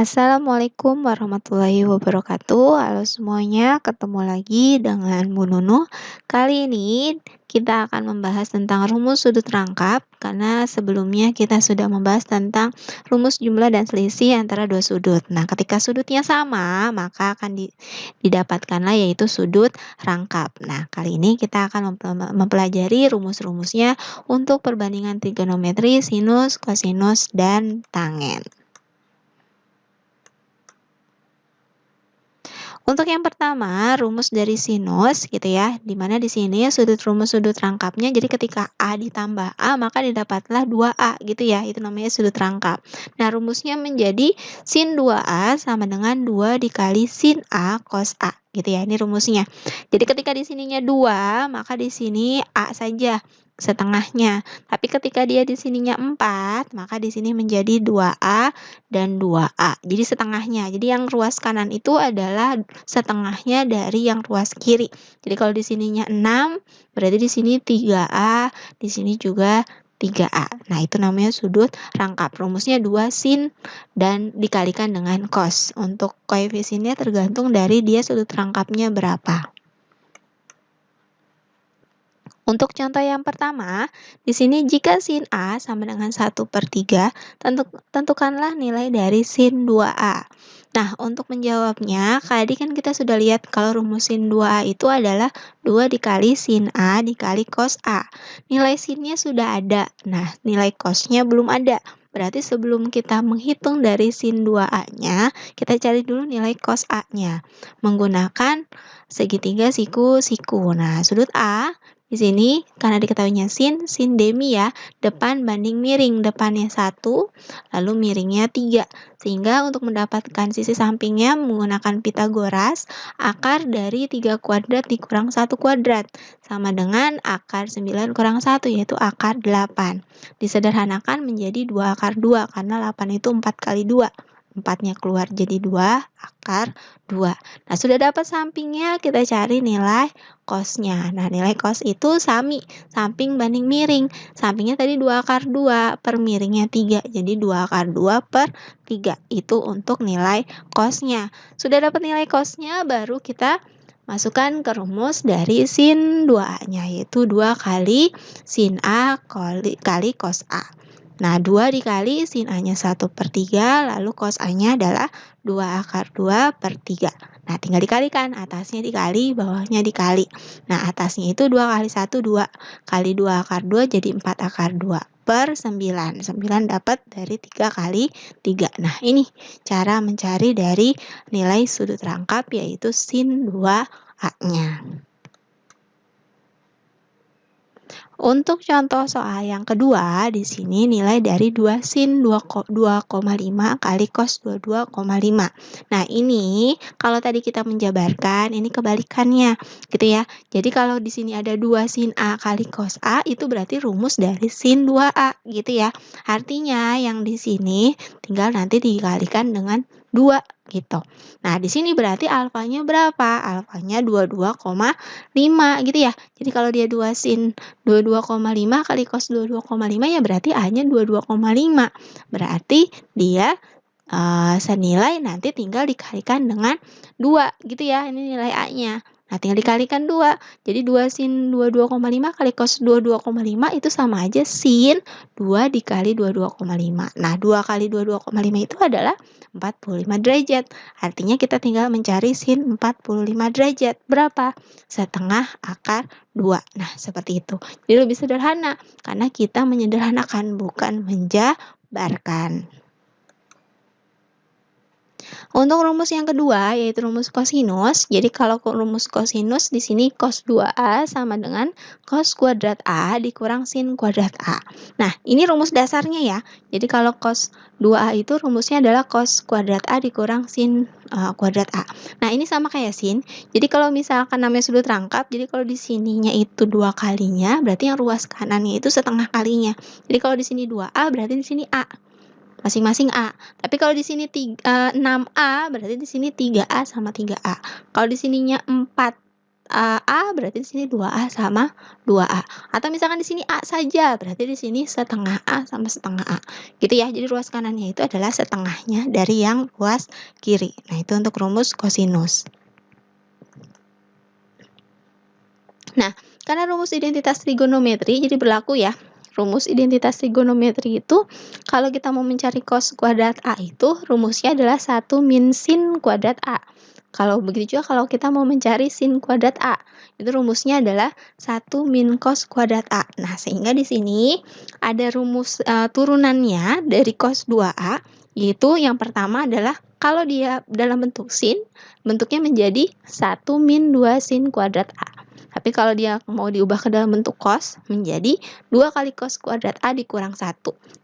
Assalamualaikum warahmatullahi wabarakatuh. Halo semuanya, ketemu lagi dengan Bu Nunu. Kali ini kita akan membahas tentang rumus sudut rangkap karena sebelumnya kita sudah membahas tentang rumus jumlah dan selisih antara dua sudut. Nah, ketika sudutnya sama, maka akan didapatkanlah yaitu sudut rangkap. Nah, kali ini kita akan mempelajari rumus-rumusnya untuk perbandingan trigonometri, sinus, kosinus, dan tangen. Untuk yang pertama, rumus dari sinus gitu ya, di mana di sini rumus sudut rangkapnya, jadi ketika A ditambah A, maka didapatlah 2A gitu ya, itu namanya sudut rangkap. Nah, rumusnya menjadi sin 2A sama dengan 2 dikali sin A cos A gitu ya, ini rumusnya. Jadi ketika di sininya 2, maka di sini A saja setengahnya. Tapi ketika dia di sininya 4, maka di sini menjadi 2A dan 2A. Jadi setengahnya. Jadi yang ruas kanan itu adalah setengahnya dari yang ruas kiri. Jadi kalau di sininya 6, berarti di sini 3A, di sini juga 3A. Nah, itu namanya sudut rangkap. Rumusnya 2 sin dan dikalikan dengan cos. Untuk koefisiennya tergantung dari dia sudut rangkapnya berapa. Untuk contoh yang pertama, di sini jika sin A sama dengan 1/3, tentukanlah nilai dari sin 2A. Nah, untuk menjawabnya, tadi kan kita sudah lihat kalau rumus sin 2A itu adalah 2 dikali sin A dikali cos A. Nilai sinnya sudah ada, nah nilai cosnya belum ada. Berarti sebelum kita menghitung dari sin 2A-nya, kita cari dulu nilai cos A-nya. Menggunakan segitiga siku-siku. Nah, sudut A di sini karena diketahuinya sin demi ya, depan banding miring, depannya 1, lalu miringnya 3. Sehingga untuk mendapatkan sisi sampingnya menggunakan Pitagoras, akar dari 3 kuadrat dikurang 1 kuadrat, sama dengan akar 9 kurang 1, yaitu akar 8. Disederhanakan menjadi 2 akar 2, karena 8 itu 4 kali 2. 4-nya keluar jadi 2, akar 2. Nah, sudah dapat sampingnya, kita cari nilai cosnya. Nah, nilai cos itu samping banding miring. Sampingnya tadi 2 akar 2 per miringnya 3. Jadi 2 akar 2 per 3. Itu untuk nilai cosnya. Sudah dapat nilai cosnya, baru kita masukkan ke rumus dari sin 2A-nya, yaitu 2 kali sin A kali cos A. Nah, 2 dikali sin A-nya 1/3, lalu cos A-nya adalah 2 akar 2 per 3. Nah, tinggal dikalikan, atasnya dikali, bawahnya dikali. Nah, atasnya itu 2 kali 1, 2. Kali 2 akar 2 jadi 4 akar 2 per 9. 9 dapat dari 3 kali 3. Nah, ini cara mencari dari nilai sudut rangkap, yaitu sin 2A-nya. Untuk contoh soal yang kedua, di sini nilai dari 2 sin 2,5 kali cos 22,5. Nah, ini kalau tadi kita menjabarkan, ini kebalikannya, gitu ya. Jadi kalau di sini ada 2 sin A kali cos A, itu berarti rumus dari sin 2A, gitu ya. Artinya yang di sini tinggal nanti dikalikan dengan 2, gitu. Nah, di sini berarti alfanya berapa? Alfanya 22,5, gitu ya. Jadi kalau dia 2 sin 22,5 kali cos 22,5 ya berarti A-nya 22,5. Berarti dia senilai, nanti tinggal dikalikan dengan 2 gitu ya. Ini nilai A-nya. Nah, tinggal dikalikan 2. Jadi 2 sin 22,5 kali cos 22,5 itu sama aja sin 2 dikali 22,5. Nah, 2 kali 22,5 itu adalah 45 derajat. Artinya kita tinggal mencari sin 45 derajat. Berapa? Setengah akar 2. Nah, seperti itu. Jadi lebih sederhana karena kita menyederhanakan, bukan menjabarkan. Untuk rumus yang kedua, yaitu rumus kosinus. Jadi kalau rumus kosinus di sini cos 2A sama dengan cos kuadrat A dikurang sin kuadrat A. Nah, ini rumus dasarnya ya. Jadi kalau cos 2A itu rumusnya adalah cos kuadrat A dikurang sin kuadrat A. Nah, ini sama kayak sin. Jadi kalau misalkan namanya sudut rangkap, jadi kalau di sininya itu 2 kalinya, berarti yang ruas kanannya itu setengah kalinya. Jadi kalau di sini 2A, berarti di sini A. Masing-masing A. Tapi kalau di sini 6A, berarti di sini 3A sama 3A. Kalau di sininya 4 A berarti di sini 2A sama 2A. Atau misalkan di sini A saja, berarti di sini setengah A sama setengah A. Gitu ya. Jadi ruas kanannya itu adalah setengahnya dari yang ruas kiri. Nah, itu untuk rumus kosinus. Nah, karena rumus identitas trigonometri jadi berlaku ya. Rumus identitas trigonometri itu kalau kita mau mencari cos kuadrat A itu rumusnya adalah 1 min sin kuadrat A. Kalau begitu juga kalau kita mau mencari sin kuadrat A, itu rumusnya adalah 1 min cos kuadrat A. Nah, sehingga di sini ada rumus turunannya dari cos 2A, yaitu yang pertama adalah kalau dia dalam bentuk sin, bentuknya menjadi 1 min 2 sin kuadrat A. Tapi kalau dia mau diubah ke dalam bentuk cos, menjadi 2 kali cos kuadrat A dikurang 1.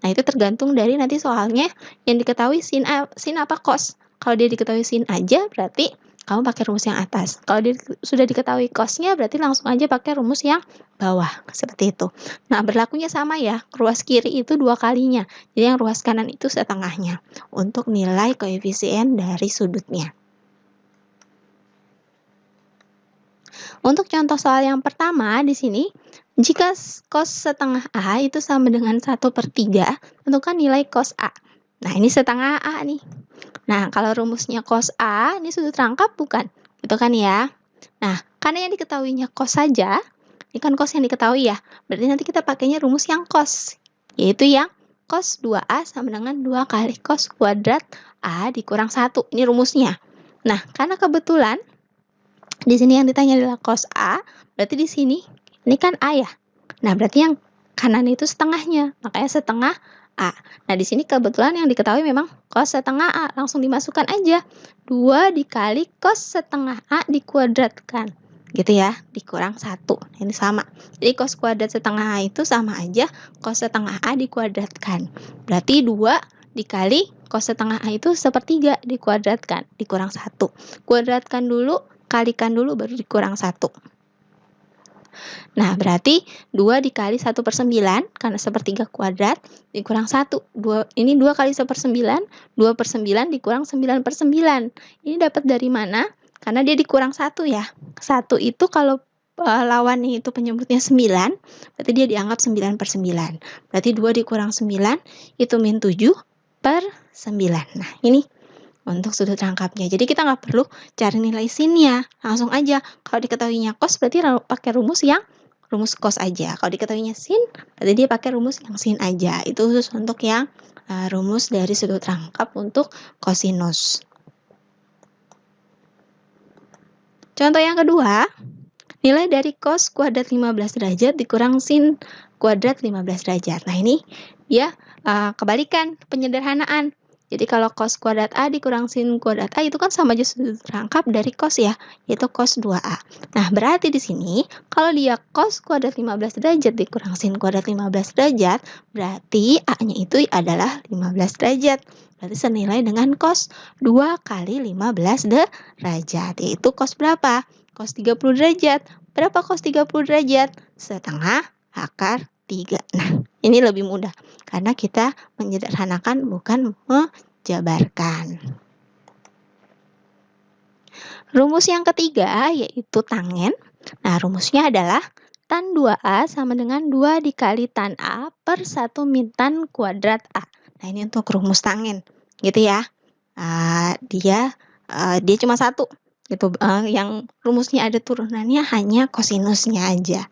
Nah, itu tergantung dari nanti soalnya yang diketahui sin apa cos. Kalau dia diketahui sin aja, berarti kamu pakai rumus yang atas. Kalau dia sudah diketahui cosnya, berarti langsung aja pakai rumus yang bawah. Seperti itu. Nah, berlakunya sama ya. Ruas kiri itu 2 kalinya. Jadi yang ruas kanan itu setengahnya. Untuk nilai koefisien dari sudutnya. Untuk contoh soal yang pertama di sini, jika cos setengah A itu sama dengan 1/3, tentukan nilai cos A. Nah, ini setengah A nih. Nah, kalau rumusnya cos A, ini sudut rangkap bukan? Gitu kan ya? Nah, karena yang diketahuinya cos saja, ini kan cos yang diketahui ya, berarti nanti kita pakainya rumus yang cos, yaitu yang cos 2A sama dengan 2 kali cos kuadrat A dikurang 1. Ini rumusnya. Nah, karena kebetulan di sini yang ditanya adalah cos A, berarti di sini ini kan A ya. Nah, berarti yang kanan itu setengahnya, makanya setengah A. Nah, di sini kebetulan yang diketahui memang cos setengah A, langsung dimasukkan aja. 2 dikali cos setengah A dikuadratkan. Gitu ya, dikurang 1. Ini sama. Jadi cos kuadrat setengah A itu sama aja cos setengah A dikuadratkan. Berarti 2 dikali cos setengah A itu 1/3 dikuadratkan, dikurang 1. Kuadratkan dulu, kalikan dulu baru dikurang 1. Nah, berarti 2 dikali 1/9, karena 1/3 kuadrat, dikurang 1. Ini 2 kali 1/9, 2/9 dikurang 9/9. Ini dapat dari mana? Karena dia dikurang 1 ya. 1 itu kalau lawannya itu penyebutnya 9, berarti dia dianggap 9/9. Berarti 2 dikurang 9, itu min 7/9. Nah, ini untuk sudut rangkapnya. Jadi kita nggak perlu cari nilai sinnya, langsung aja. Kalau diketahuinya cos berarti pakai rumus cos aja. Kalau diketahuinya sin, berarti dia pakai rumus yang sin aja. Itu khusus untuk yang rumus dari sudut rangkap untuk kosinus. Contoh yang kedua, nilai dari cos kuadrat 15 derajat dikurang sin kuadrat 15 derajat. Nah, ini dia kebalikan penyederhanaan. Jadi kalau cos kuadrat A dikurang sin kuadrat A itu kan sama aja sudut rangkap dari cos ya, yaitu cos 2A. Nah, berarti di sini kalau dia cos kuadrat 15 derajat dikurang sin kuadrat 15 derajat, berarti A-nya itu adalah 15 derajat. Berarti senilai dengan cos 2 kali 15 derajat, yaitu cos berapa? Cos 30 derajat. Berapa cos 30 derajat? Setengah akar 3. Nah, ini lebih mudah karena kita menyederhanakan bukan menjabarkan. Rumus yang ketiga yaitu tangen. Nah, rumusnya adalah tan 2A sama dengan 2 dikali tan A per 1 min tan kuadrat A. Nah, ini untuk rumus tangen. Gitu ya. Dia cuma satu. Gitu, yang rumusnya ada turunannya hanya kosinusnya aja.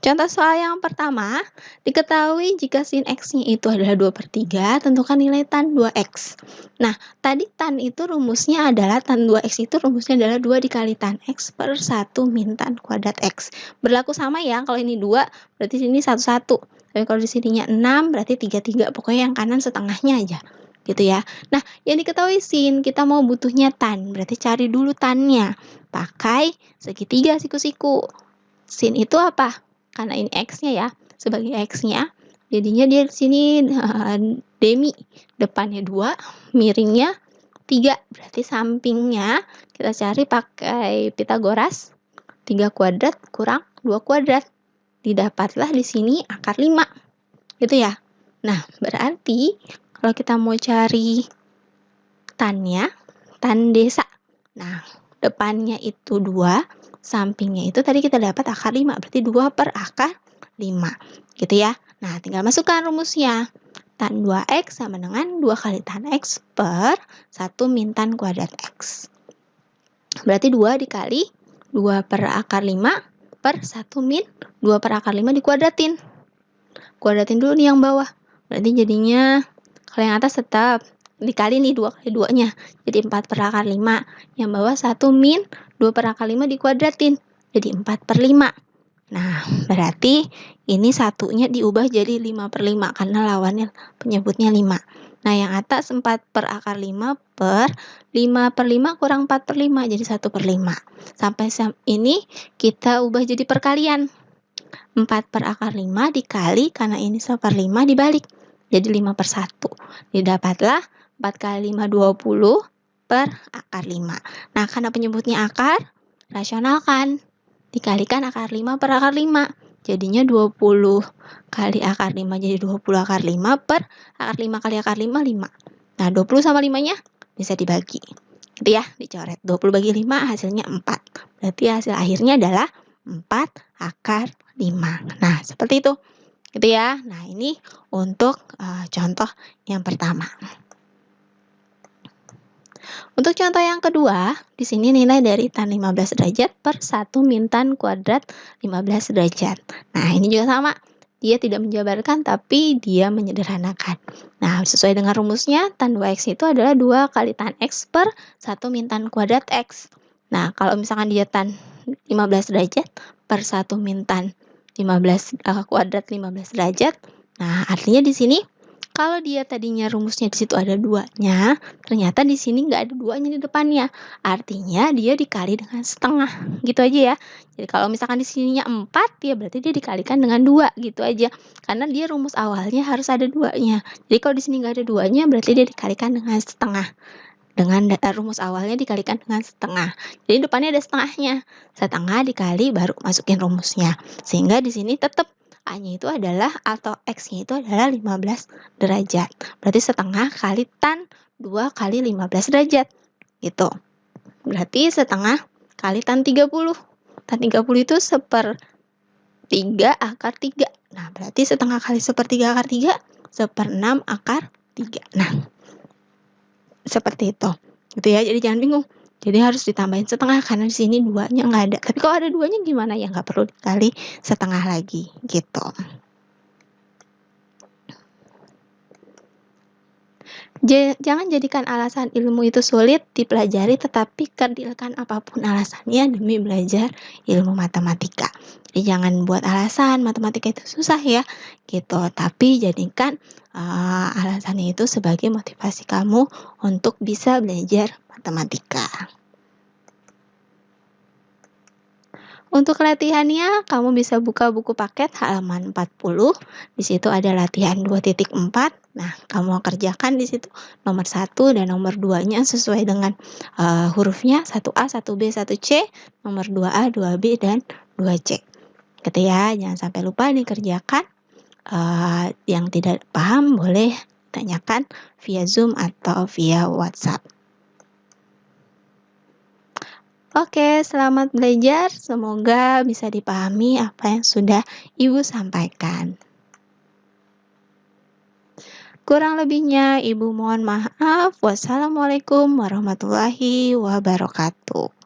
Contoh soal yang pertama, diketahui jika sin X-nya itu adalah 2/3, tentukan nilai tan 2X. Nah, tadi tan itu rumusnya adalah tan 2X itu rumusnya adalah 2 dikali tan X per 1 min tan kuadrat X. Berlaku sama ya, kalau ini 2, berarti sini 1, 1. Tapi kalau di sininya 6, berarti 3, 3. Pokoknya yang kanan setengahnya aja. Gitu ya. Nah, yang diketahui sin, kita mau butuhnya tan. Berarti cari dulu tannya. Pakai segitiga siku-siku. Sin itu apa? Karena ini X-nya ya, sebagai X-nya, jadinya dia di sini demi, depannya 2, miringnya 3, berarti sampingnya kita cari pakai Pitagoras, 3 kuadrat kurang 2 kuadrat, didapatlah di sini akar 5, gitu ya. Nah, berarti kalau kita mau cari tannya, tan desa, nah depannya itu 2, sampingnya itu tadi kita dapat akar 5, berarti 2 per akar 5, gitu ya. Nah, tinggal masukkan rumusnya. Tan 2x sama dengan 2 kali tan x per 1 min tan kuadrat x. Berarti 2 dikali 2 per akar 5 per 1 min 2 per akar 5 dikuadratin. Kuadratin dulu nih yang bawah. Berarti jadinya kalau yang atas tetap dikali nih 2 kali 2-nya. Jadi 4 per akar 5. Yang bawah 1 min 2 per akar 5 dikuadratin. Jadi 4 per 5. Nah, berarti ini satunya diubah jadi 5 per 5 karena lawannya penyebutnya 5. Nah, yang atas 4 per akar 5 per 5 per 5 kurang 4 per 5, jadi 1 per 5. Sampai ini kita ubah jadi perkalian. 4 per akar 5 dikali, karena ini 1 per 5 dibalik. Jadi 5 per 1. Didapatlah 4 kali 5, 20 per akar 5. Nah, karena penyebutnya akar, rasionalkan. Dikalikan akar 5 per akar 5. Jadinya 20 kali akar 5 jadi 20 akar 5 per akar 5 kali akar 5, 5. Nah, 20 sama 5-nya bisa dibagi. Gitu ya, dicoret. 20 bagi 5 hasilnya 4. Berarti hasil akhirnya adalah 4 akar 5. Nah, seperti itu. Gitu ya. Nah, ini untuk contoh yang pertama. Untuk contoh yang kedua, di sini nilai dari tan 15 derajat per 1 min tan kuadrat 15 derajat. Nah, ini juga sama. Dia tidak menjabarkan, tapi dia menyederhanakan. Nah, sesuai dengan rumusnya, tan 2x itu adalah 2 kali tan x per 1 min tan kuadrat x. Nah, kalau misalkan dia tan 15 derajat per 1 min tan 15 kuadrat 15 derajat. Nah, artinya di sini kalau dia tadinya rumusnya di situ ada 2-nya, ternyata di sini nggak ada 2-nya di depannya. Artinya dia dikali dengan setengah. Gitu aja ya. Jadi kalau misalkan di sininya 4, ya berarti dia dikalikan dengan 2. Gitu aja. Karena dia rumus awalnya harus ada 2-nya. Jadi kalau di sini nggak ada 2-nya, berarti dia dikalikan dengan setengah. Dengan rumus awalnya dikalikan dengan setengah. Jadi depannya ada setengahnya. Setengah dikali baru masukin rumusnya. Sehingga di sini tetap A-nya itu adalah, atau X-nya itu adalah 15 derajat. Berarti setengah kali tan 2 kali 15 derajat. Gitu. Berarti setengah kali tan 30. Tan 30 itu 1/3 akar 3. Nah, berarti setengah kali 1/3 akar 3, 1/6 akar 3. Nah, seperti itu. Gitu ya, jadi jangan bingung. Jadi harus ditambahin setengah karena di sini 2-nya nggak ada. Tapi kalau ada 2-nya gimana? Ya nggak perlu dikali setengah lagi gitu. Jangan jadikan alasan ilmu itu sulit dipelajari, tetapi kerdilkan apapun alasannya demi belajar ilmu matematika. Jadi jangan buat alasan matematika itu susah ya, gitu. Tapi jadikan alasannya itu sebagai motivasi kamu untuk bisa belajar matematika. Untuk latihannya, kamu bisa buka buku paket halaman 40. Di situ ada latihan 2.4. Nah, kamu kerjakan di situ nomor 1 dan nomor 2-nya sesuai dengan hurufnya, 1A, 1B, 1C, nomor 2A, 2B, dan 2C. Gitu ya, jangan sampai lupa dikerjakan. Yang tidak paham boleh tanyakan via Zoom atau via WhatsApp. Oke, selamat belajar. Semoga bisa dipahami apa yang sudah Ibu sampaikan. Kurang lebihnya Ibu mohon maaf. Wassalamualaikum warahmatullahi wabarakatuh.